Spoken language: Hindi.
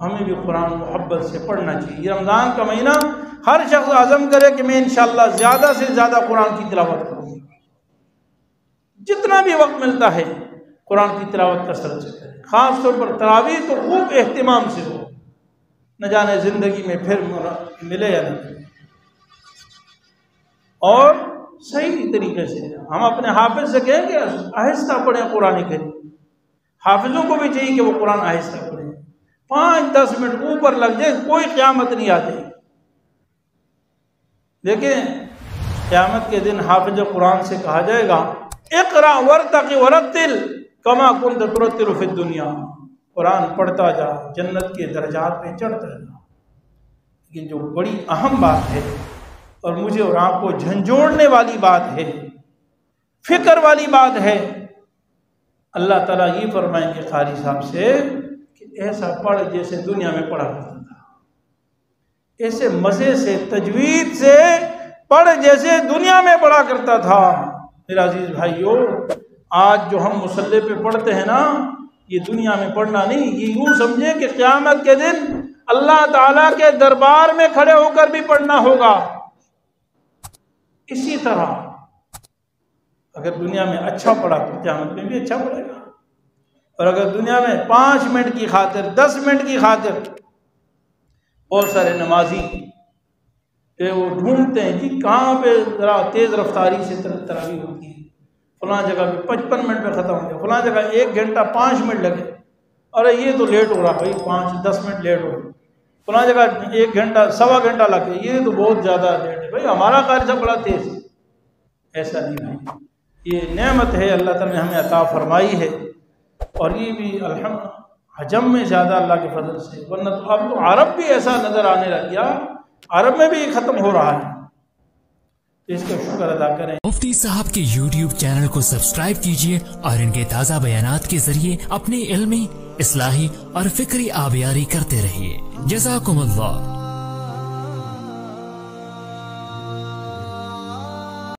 हमें भी कुरान मोहब्बत से पढ़ना चाहिए। रमज़ान का महीना हर शख्स आज़म करे कि मैं इंशाअल्लाह ज़्यादा से ज़्यादा कुरान की तिलावत करूँगा। जितना भी वक्त मिलता है कुरान की तिलावत कसरत से करें। ख़ास तौर पर तरावीह तो खूब एहतिमाम से हो, न जाने ज़िंदगी में फिर मिले या न मिले। और सही तरीके से हम अपने हाफिज से कहें कि आहिस्ता पढ़ें कुरान करीम। हाफिजों को भी चाहिए कि वो कुरान आहिस्ता पढ़ें। 5-10 मिनट ऊपर लग जाए कोई क़यामत नहीं आती। देखें, क़यामत के दिन हाफिज कुरान से कहा जाएगा इक़रा वरतक़ि वरत्तिल कमा कुन्त तुरत्तिलु फ़िद दुनिया। कुरान पढ़ता जा, जन्नत के दर्जात पे चढ़ता जा। ये जो बड़ी अहम बात है और मुझे और आपको झंझोड़ने वाली बात है, फिक्र वाली बात है, अल्लाह ताला ये फरमाएंगे कारी साहब से कि ऐसा पढ़ जैसे दुनिया में पढ़ा करता था, ऐसे मज़े से तजवीद से पढ़ जैसे दुनिया में पढ़ा करता था। मेरा अजीज भाइयों, आज जो हम मुसल्ले पे पढ़ते हैं ना, ये दुनिया में पढ़ना नहीं, ये यूँ समझे कि क़यामत के दिन अल्लाह ताला के दरबार में खड़े होकर भी पढ़ना होगा। इसी तरह अगर दुनिया में अच्छा पढ़ा तो क़यामत में भी अच्छा पढ़ेगा। और अगर दुनिया में 5 मिनट की खातिर, 10 मिनट की खातिर, बहुत सारे नमाजी वो ढूंढते हैं कि कहाँ पे ज़रा तेज़ रफ्तारी से तरावी होती है। फलां जगह पे 55 मिनट में ख़त्म हो गया, फलां जगह 1 घंटा 5 मिनट लगे, अरे ये तो लेट हो रहा भाई, 5-10 मिनट लेट हो गया। फलां जगह 1 घंटा 1.25 घंटा लगे, ये तो बहुत ज़्यादा लेट है भाई, हमारा कारी साहब बड़ा तेज़ है। ऐसा नहीं भाई, ये नेमत है अल्लाह ताला ने हमें अता फरमाई है। और ये भी अल्हम्दुलिल्लाह हजम में ज़्यादा अल्लाह के फजल से, वरना तो अब तो अरब भी ऐसा नज़र आने लग गया, अरब में भी ख़त्म हो रहा है। इसका शुक्र अदा करें। मुफ्ती साहब के YouTube चैनल को सब्सक्राइब कीजिए और इनके ताज़ा बयानात के जरिए अपने इल्मी, इस्लाही और फिक्री आबियारी करते रहिए। जज़ाकुमुल्लाह।